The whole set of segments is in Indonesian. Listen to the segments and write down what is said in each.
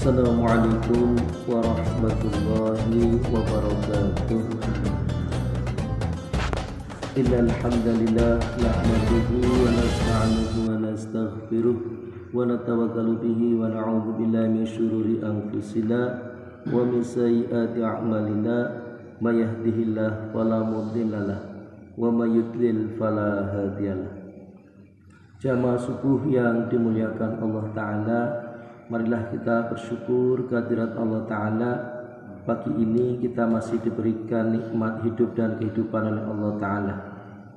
Assalamualaikum warahmatullahi wabarakatuh. Innal hamdalillah nahmaduhu wa nasta'inuhu wa nastaghfiruh wa natawakkalu bihi wa na'udzu billahi min syururi anfusina wa min sayyiati a'malina may yahdihillahu fala mudhillalah wa may yudlil fala hadiyalah. Jamaah subuh yang dimuliakan Allah Ta'ala, marilah kita bersyukur kehadirat Allah Ta'ala. Pagi ini kita masih diberikan nikmat hidup dan kehidupan oleh Allah Ta'ala.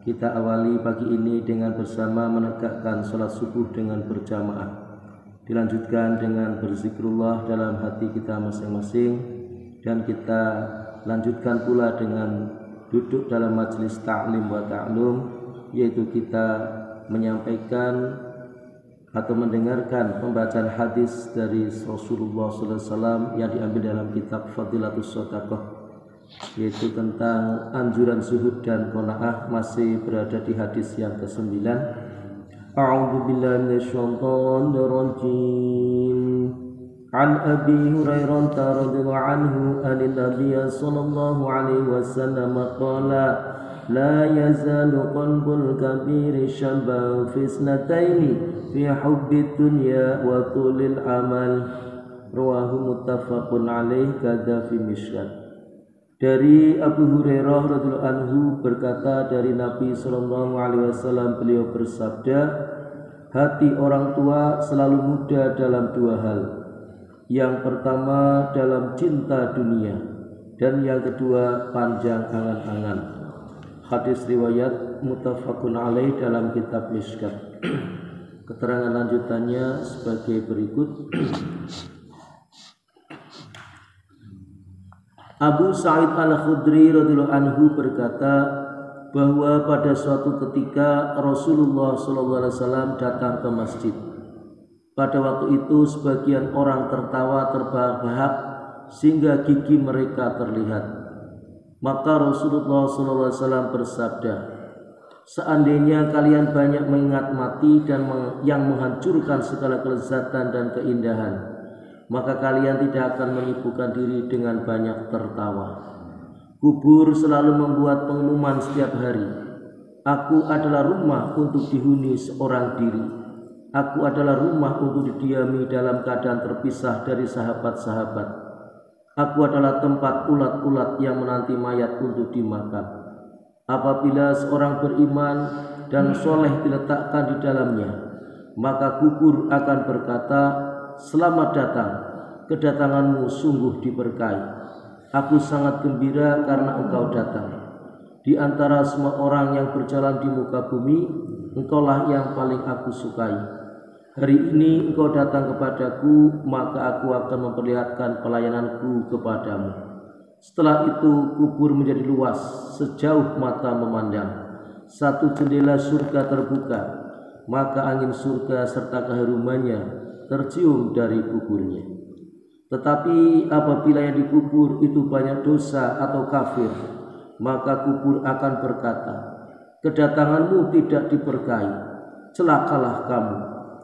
Kita awali pagi ini dengan bersama menegakkan salat subuh dengan berjamaah. Dilanjutkan dengan berzikrullah dalam hati kita masing-masing. Dan kita lanjutkan pula dengan duduk dalam majelis ta'lim wa ta'lum, yaitu kita menyampaikan atau mendengarkan pembacaan hadis dari Rasulullah SAW yang diambil dalam kitab Fadilatus Shadaqah, yaitu tentang anjuran zuhud dan qanaah, masih berada di hadis yang ke-9. A'udzu billahi minasyaitonir rajim. An Abi Hurairah radhiyallahu anhu anin Nabiy sallallahu alaihi wasallam qala la yazalu qalbul kabiri syabban fi isnataini fi hubbi dunya wa tulil amal. Rawahu muttafaqun alaih kadza fi Mishkat. Dari Abu Hurairah radhiyallahu anhu berkata, dari Nabi sallallahu alaihi wasallam, beliau bersabda, hati orang tua selalu muda dalam dua hal. Yang pertama dalam cinta dunia, dan yang kedua panjang angan-angan. Hadis riwayat muttafaqun alaih dalam kitab Mishkat. Keterangan lanjutannya sebagai berikut. Abu Sa'id Al-Khudri radhiyallahu anhu berkata bahwa pada suatu ketika Rasulullah SAW datang ke masjid. Pada waktu itu sebagian orang tertawa terbahak-bahak sehingga gigi mereka terlihat. Maka Rasulullah SAW bersabda, seandainya kalian banyak mengingat mati dan yang menghancurkan segala kelezatan dan keindahan, maka kalian tidak akan menyibukkan diri dengan banyak tertawa. Kubur selalu membuat pengumuman setiap hari, aku adalah rumah untuk dihuni seorang diri. Aku adalah rumah untuk didiami dalam keadaan terpisah dari sahabat-sahabat. Aku adalah tempat ulat-ulat yang menanti mayat untuk dimakan. Apabila seorang beriman dan soleh diletakkan di dalamnya, maka kubur akan berkata, selamat datang, kedatanganmu sungguh diberkahi. Aku sangat gembira karena engkau datang. Di antara semua orang yang berjalan di muka bumi, engkaulah yang paling aku sukai. Hari ini engkau datang kepadaku, maka aku akan memperlihatkan pelayananku kepadamu. Setelah itu kubur menjadi luas sejauh mata memandang. Satu jendela surga terbuka, maka angin surga serta keharumannya tercium dari kuburnya. Tetapi apabila yang dikubur itu banyak dosa atau kafir, maka kubur akan berkata, kedatanganmu tidak diberkahi, celakalah kamu.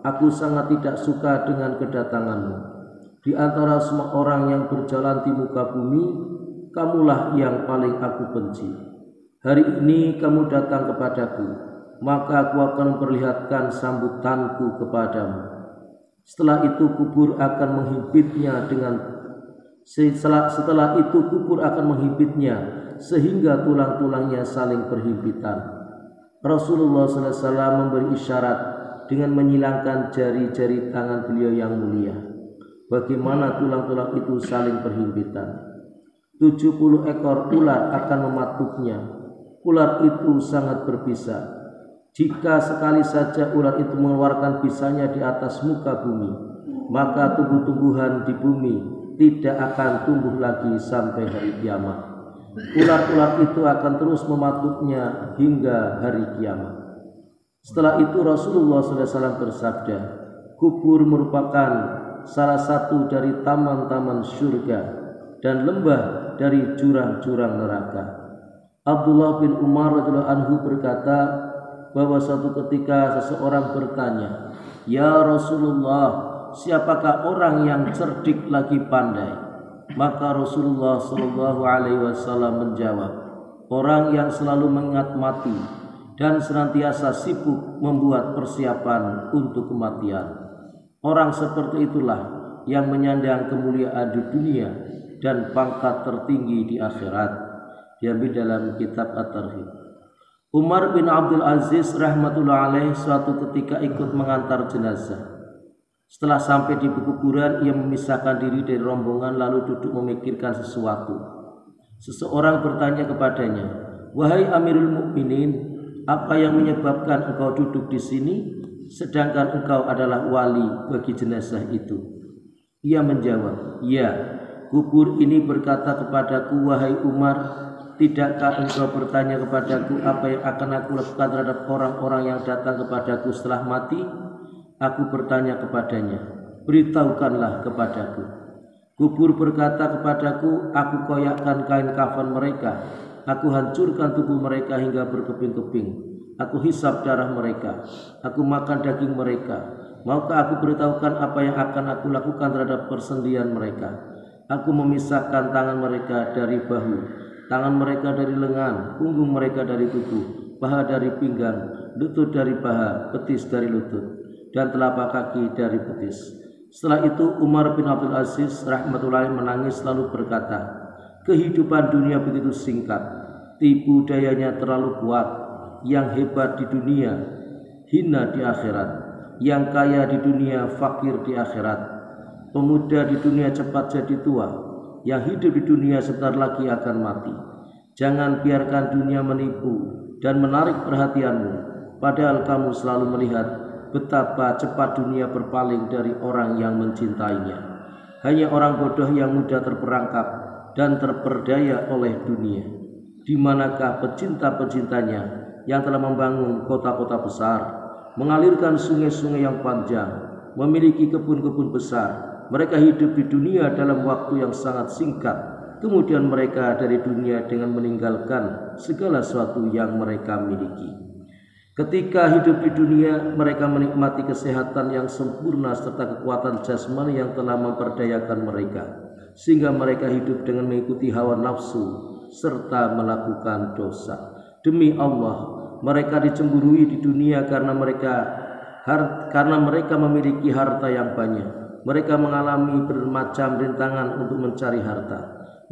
Aku sangat tidak suka dengan kedatanganmu. Di antara semua orang yang berjalan di muka bumi, kamulah yang paling aku benci. Hari ini kamu datang kepadaku, maka aku akan memperlihatkan sambutanku kepadamu. Setelah itu kubur akan menghimpitnya sehingga tulang-tulangnya saling berhimpitan. Rasulullah SAW memberi isyarat dengan menyilangkan jari-jari tangan beliau yang mulia. Bagaimana tulang-tulang itu saling berhimpitan. 70 ekor ular akan mematuknya. Ular itu sangat berbisa. Jika sekali saja ular itu mengeluarkan bisanya di atas muka bumi, maka tumbuh-tumbuhan di bumi tidak akan tumbuh lagi sampai hari kiamat. Ular-ular itu akan terus mematuknya hingga hari kiamat. Setelah itu Rasulullah SAW bersabda, kubur merupakan salah satu dari taman-taman surga, dan lembah dari jurang-jurang neraka. Abdullah bin Umar radhiyallahu anhu berkata bahwa suatu ketika seseorang bertanya, "Ya Rasulullah, siapakah orang yang cerdik lagi pandai?" Maka Rasulullah Shallallahu Alaihi Wasallam menjawab, "Orang yang selalu mengingat mati dan senantiasa sibuk membuat persiapan untuk kematian. Orang seperti itulah yang menyandang kemuliaan di dunia dan pangkat tertinggi di akhirat." Diambil dalam kitab At-Targhib. Umar bin Abdul Aziz rahmatullah alaih suatu ketika ikut mengantar jenazah. Setelah sampai di kuburan, ia memisahkan diri dari rombongan lalu duduk memikirkan sesuatu. Seseorang bertanya kepadanya, "Wahai Amirul Mukminin, apa yang menyebabkan engkau duduk di sini sedangkan engkau adalah wali bagi jenazah itu?" Ia menjawab, "Ya, kubur ini berkata kepadaku, wahai Umar, tidakkah engkau bertanya kepadaku apa yang akan aku lakukan terhadap orang-orang yang datang kepadaku setelah mati?" Aku bertanya kepadanya, "Beritahukanlah kepadaku." Kubur berkata kepadaku, "Aku koyakkan kain kafan mereka, aku hancurkan tubuh mereka hingga berkeping-keping, aku hisap darah mereka, aku makan daging mereka. Maukah aku beritahukan apa yang akan aku lakukan terhadap persendian mereka? Aku memisahkan tangan mereka dari bahu, tangan mereka dari lengan, punggung mereka dari tubuh, paha dari pinggang, lutut dari paha, betis dari lutut, dan telapak kaki dari betis." Setelah itu Umar bin Abdul Aziz rahmatullahi menangis lalu berkata, "Kehidupan dunia begitu singkat, tipu dayanya terlalu kuat. Yang hebat di dunia hina di akhirat, yang kaya di dunia fakir di akhirat. Pemuda di dunia cepat jadi tua, yang hidup di dunia sebentar lagi akan mati. Jangan biarkan dunia menipu dan menarik perhatianmu, padahal kamu selalu melihat betapa cepat dunia berpaling dari orang yang mencintainya. Hanya orang bodoh yang mudah terperangkap dan terperdaya oleh dunia. Di manakah pecinta-pecintanya yang telah membangun kota-kota besar, mengalirkan sungai-sungai yang panjang, memiliki kebun-kebun besar? Mereka hidup di dunia dalam waktu yang sangat singkat, kemudian mereka dari dunia dengan meninggalkan segala sesuatu yang mereka miliki. Ketika hidup di dunia, mereka menikmati kesehatan yang sempurna serta kekuatan jasmani yang telah memperdayakan mereka, sehingga mereka hidup dengan mengikuti hawa nafsu serta melakukan dosa. Demi Allah, mereka dicemburui di dunia karena mereka memiliki harta yang banyak. Mereka mengalami bermacam rintangan untuk mencari harta,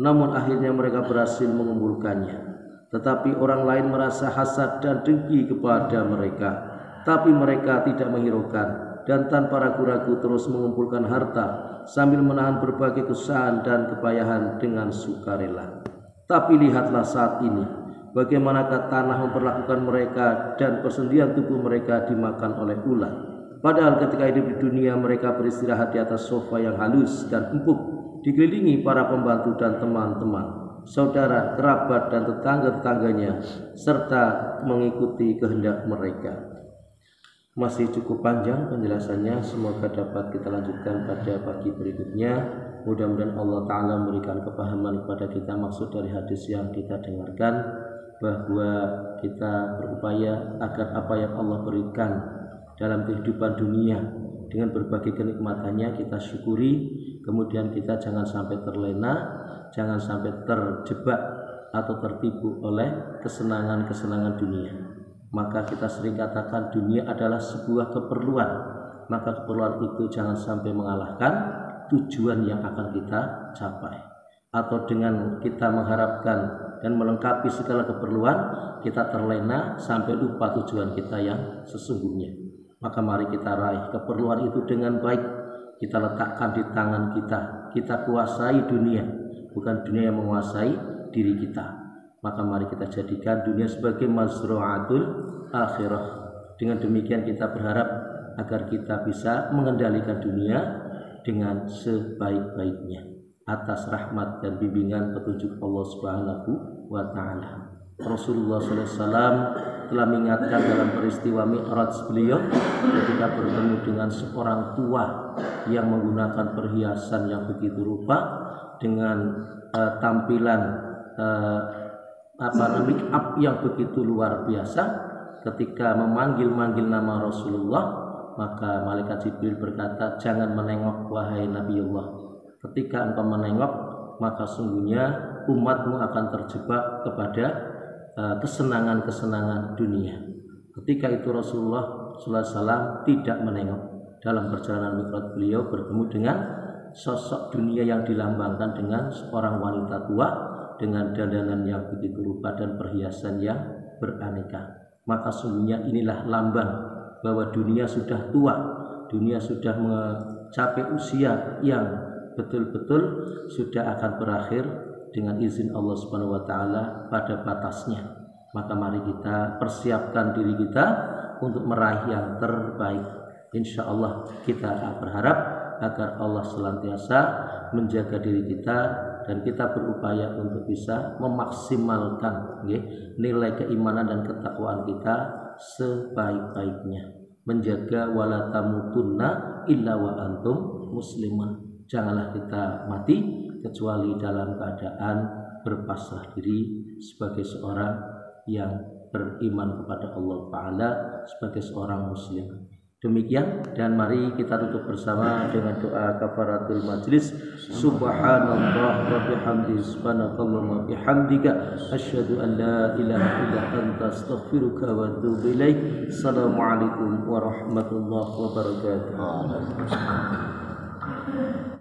namun akhirnya mereka berhasil mengumpulkannya. Tetapi orang lain merasa hasad dan dengki kepada mereka, tapi mereka tidak menghiraukan dan tanpa ragu-ragu terus mengumpulkan harta sambil menahan berbagai kesusahan dan kepayahan dengan sukarela. Tapi lihatlah saat ini, bagaimanakah tanah memperlakukan mereka dan persendian tubuh mereka dimakan oleh ular. Padahal ketika hidup di dunia mereka beristirahat di atas sofa yang halus dan empuk, dikelilingi para pembantu dan teman-teman, saudara, kerabat, dan tetangga-tetangganya, serta mengikuti kehendak mereka. Masih cukup panjang penjelasannya, semoga dapat kita lanjutkan pada pagi berikutnya. Mudah-mudahan Allah Ta'ala memberikan kepahaman kepada kita maksud dari hadis yang kita dengarkan, bahwa kita berupaya agar apa yang Allah berikan dalam kehidupan dunia dengan berbagai kenikmatannya kita syukuri, kemudian kita jangan sampai terlena, jangan sampai terjebak atau tertipu oleh kesenangan-kesenangan dunia. Maka kita sering katakan dunia adalah sebuah keperluan, maka keperluan itu jangan sampai mengalahkan tujuan yang akan kita capai. Atau dengan kita mengharapkan dan melengkapi segala keperluan, kita terlena sampai lupa tujuan kita yang sesungguhnya. Maka mari kita raih keperluan itu dengan baik, kita letakkan di tangan kita. Kita kuasai dunia, bukan dunia yang menguasai diri kita. Maka mari kita jadikan dunia sebagai mazru'atul akhirah. Dengan demikian kita berharap agar kita bisa mengendalikan dunia dengan sebaik-baiknya atas rahmat dan bimbingan petunjuk Allah Subhanahu wa Ta'ala. Rasulullah SAW telah mengingatkan dalam peristiwa Mi'raj beliau ketika bertemu dengan seorang tua yang menggunakan perhiasan yang begitu rupa. dengan tampilan make up yang begitu luar biasa, ketika memanggil-manggil nama Rasulullah, maka malaikat Jibril berkata, jangan menengok wahai Nabiullah. Ketika engkau menengok, maka sungguhnya umatmu akan terjebak kepada kesenangan-kesenangan dunia. Ketika itu Rasulullah SAW tidak menengok. Dalam perjalanan mi'raj beliau bertemu dengan sosok dunia yang dilambangkan dengan seorang wanita tua dengan dandanan yang begitu rupa dan perhiasan yang beraneka. Maka sungguhnya inilah lambang bahwa dunia sudah tua, dunia sudah mencapai usia yang betul-betul sudah akan berakhir dengan izin Allah Subhanahu wa taala pada batasnya. Maka mari kita persiapkan diri kita untuk meraih yang terbaik. Insya Allah kita berharap agar Allah senantiasa menjaga diri kita dan kita berupaya untuk bisa memaksimalkan nilai keimanan dan ketakwaan kita sebaik-baiknya. Menjaga wala tamutunna illa wa antum muslimun. Janganlah kita mati kecuali dalam keadaan berpasrah diri sebagai seorang yang beriman kepada Allah Ta'ala, sebagai seorang muslim. Demikian, dan mari kita tutup bersama dengan doa kafaratul majlis. Subhanallah wa bihamdihi, subhanakallahumma bihamdika, asyhadu an la ilaha illa anta, astaghfiruka wa atubu ilaik. Assalamualaikum warahmatullahi wabarakatuh.